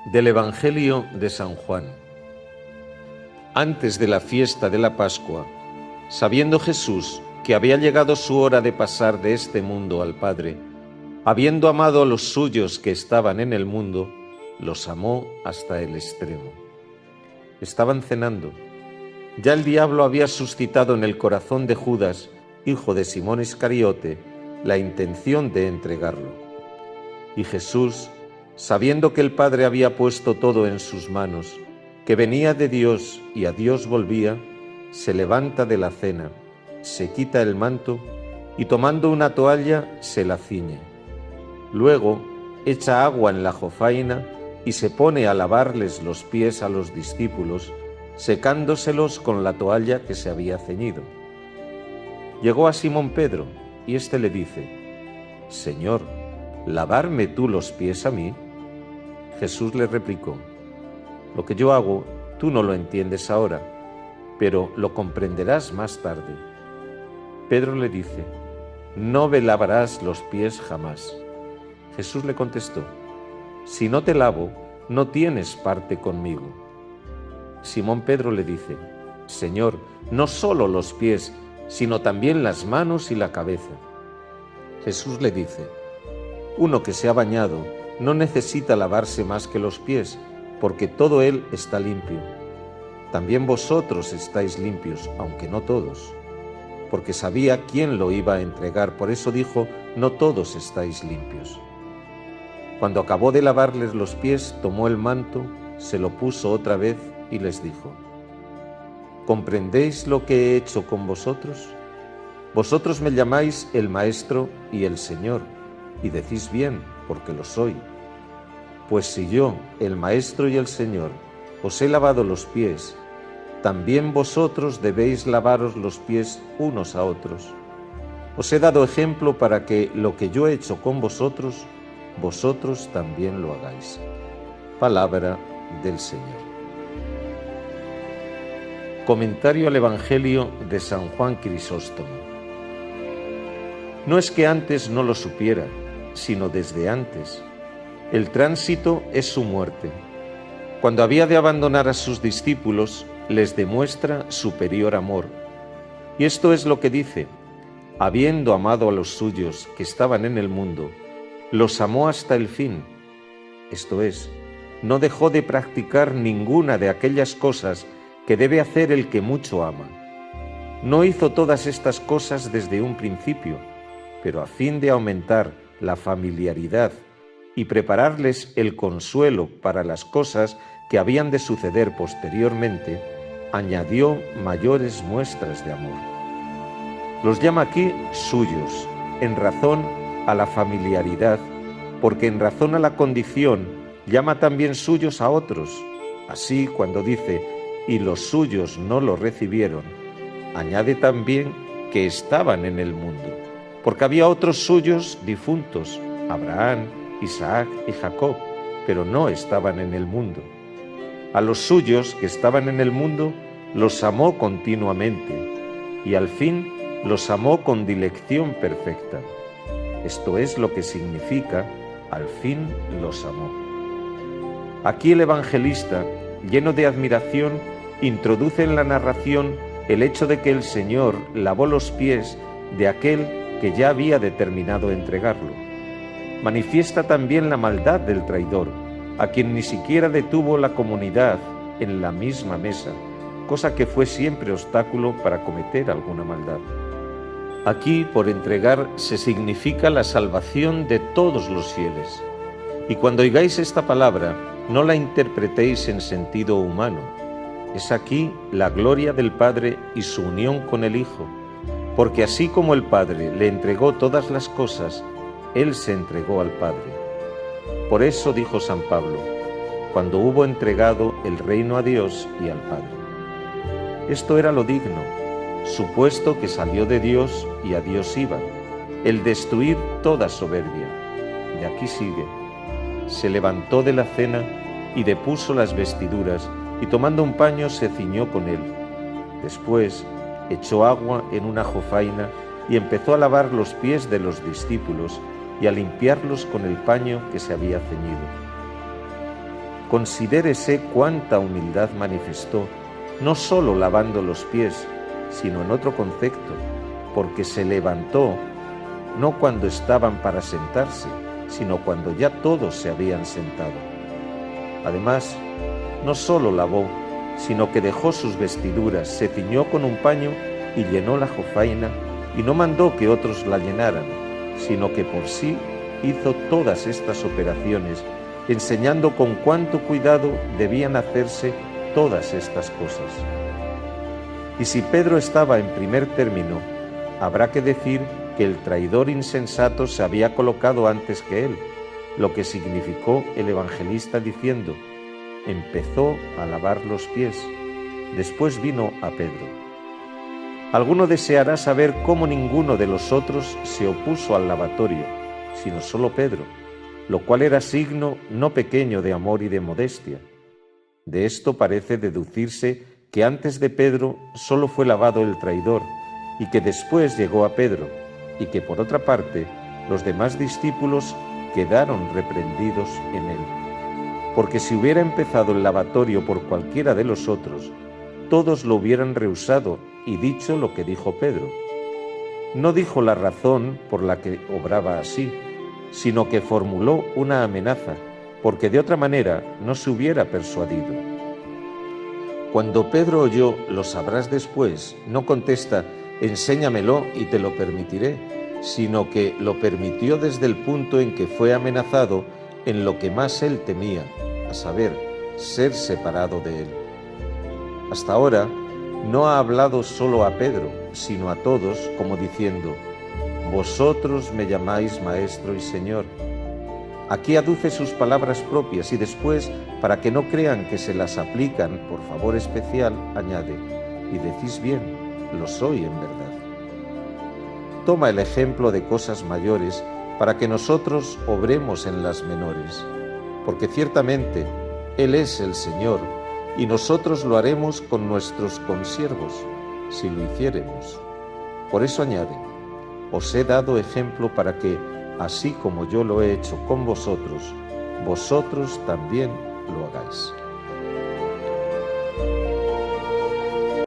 Del Evangelio de San Juan. Antes de la fiesta de la Pascua, sabiendo Jesús que había llegado su hora de pasar de este mundo al Padre, habiendo amado a los suyos que estaban en el mundo, los amó hasta el extremo. Estaban cenando. Ya el diablo había suscitado en el corazón de Judas, hijo de Simón Iscariote, la intención de entregarlo. Y Jesús, sabiendo que el Padre había puesto todo en sus manos, que venía de Dios y a Dios volvía, se levanta de la cena, se quita el manto y tomando una toalla se la ciñe. Luego echa agua en la jofaina y se pone a lavarles los pies a los discípulos, secándoselos con la toalla que se había ceñido. Llegó a Simón Pedro y éste le dice: Señor, ¿lavarme tú los pies a mí? Jesús le replicó: Lo que yo hago, tú no lo entiendes ahora, pero lo comprenderás más tarde. Pedro le dice: No me lavarás los pies jamás. Jesús le contestó: Si no te lavo, no tienes parte conmigo. Simón Pedro le dice: Señor, no solo los pies, sino también las manos y la cabeza. Jesús le dice: Uno que se ha bañado no necesita lavarse más que los pies, porque todo él está limpio. También vosotros estáis limpios, aunque no todos. Porque sabía quién lo iba a entregar, por eso dijo: No todos estáis limpios. Cuando acabó de lavarles los pies, tomó el manto, se lo puso otra vez y les dijo: ¿Comprendéis lo que he hecho con vosotros? Vosotros me llamáis el Maestro y el Señor, y decís bien, porque lo soy. Pues si yo, el Maestro y el Señor, os he lavado los pies, también vosotros debéis lavaros los pies unos a otros. Os he dado ejemplo para que lo que yo he hecho con vosotros, vosotros también lo hagáis. Palabra del Señor. Comentario al Evangelio de San Juan Crisóstomo. No es que antes no lo supiera, sino desde antes. El tránsito es su muerte. Cuando había de abandonar a sus discípulos, les demuestra superior amor. Y esto es lo que dice: habiendo amado a los suyos que estaban en el mundo, los amó hasta el fin. Esto es, no dejó de practicar ninguna de aquellas cosas que debe hacer el que mucho ama. No hizo todas estas cosas desde un principio, pero a fin de aumentar la familiaridad y prepararles el consuelo para las cosas que habían de suceder posteriormente, añadió mayores muestras de amor. Los llama aquí suyos, en razón a la familiaridad, porque en razón a la condición llama también suyos a otros. Así, cuando dice: y los suyos no lo recibieron, añade también que estaban en el mundo, porque había otros suyos difuntos, Abraham, Isaac y Jacob, pero no estaban en el mundo. A los suyos que estaban en el mundo los amó continuamente, y al fin los amó con dilección perfecta. Esto es lo que significa: al fin los amó. Aquí el evangelista, lleno de admiración, introduce en la narración el hecho de que el Señor lavó los pies de aquel que ya había determinado entregarlo. Manifiesta también la maldad del traidor, a quien ni siquiera detuvo la comunidad en la misma mesa, cosa que fue siempre obstáculo para cometer alguna maldad. Aquí, por entregar, se significa la salvación de todos los fieles. Y cuando oigáis esta palabra, no la interpretéis en sentido humano. Es aquí la gloria del Padre y su unión con el Hijo, porque así como el Padre le entregó todas las cosas, Él se entregó al Padre. Por eso dijo San Pablo: cuando hubo entregado el reino a Dios y al Padre. Esto era lo digno, supuesto que salió de Dios y a Dios iba, el destruir toda soberbia. Y aquí sigue: se levantó de la cena y depuso las vestiduras, y tomando un paño se ciñó con él. Después echó agua en una jofaina y empezó a lavar los pies de los discípulos y a limpiarlos con el paño que se había ceñido. considérese cuánta humildad manifestó, no solo lavando los pies, sino en otro concepto, porque se levantó no cuando estaban para sentarse, sino cuando ya todos se habían sentado. Además, no solo lavó, sino que dejó sus vestiduras, se ciñó con un paño y llenó la jofaina, y no mandó que otros la llenaran, sino que por sí hizo todas estas operaciones, enseñando con cuánto cuidado debían hacerse todas estas cosas. Y si Pedro estaba en primer término, habrá que decir que el traidor insensato se había colocado antes que él, lo que significó el evangelista diciendo: empezó a lavar los pies, después vino a Pedro. Alguno deseará saber cómo ninguno de los otros se opuso al lavatorio, sino solo Pedro, lo cual era signo no pequeño de amor y de modestia. De esto parece deducirse que antes de Pedro solo fue lavado el traidor, y que después llegó a Pedro, y que por otra parte los demás discípulos quedaron reprendidos en él. Porque si hubiera empezado el lavatorio por cualquiera de los otros, todos lo hubieran rehusado y dicho lo que dijo Pedro. No dijo la razón por la que obraba así, sino que formuló una amenaza, porque de otra manera no se hubiera persuadido. Cuando Pedro oyó "lo sabrás después", no contesta "enséñamelo y te lo permitiré", sino que lo permitió desde el punto en que fue amenazado en lo que más él temía, a saber, ser separado de él. Hasta ahora no ha hablado solo a Pedro, sino a todos, como diciendo: vosotros me llamáis Maestro y Señor. Aquí aduce sus palabras propias y después, para que no crean que se las aplican por favor especial, añade: y decís bien, lo soy en verdad. Toma el ejemplo de cosas mayores para que nosotros obremos en las menores, porque ciertamente Él es el Señor, y nosotros lo haremos con nuestros consiervos, si lo hiciéremos. Por eso añade: os he dado ejemplo para que, así como yo lo he hecho con vosotros, vosotros también lo hagáis.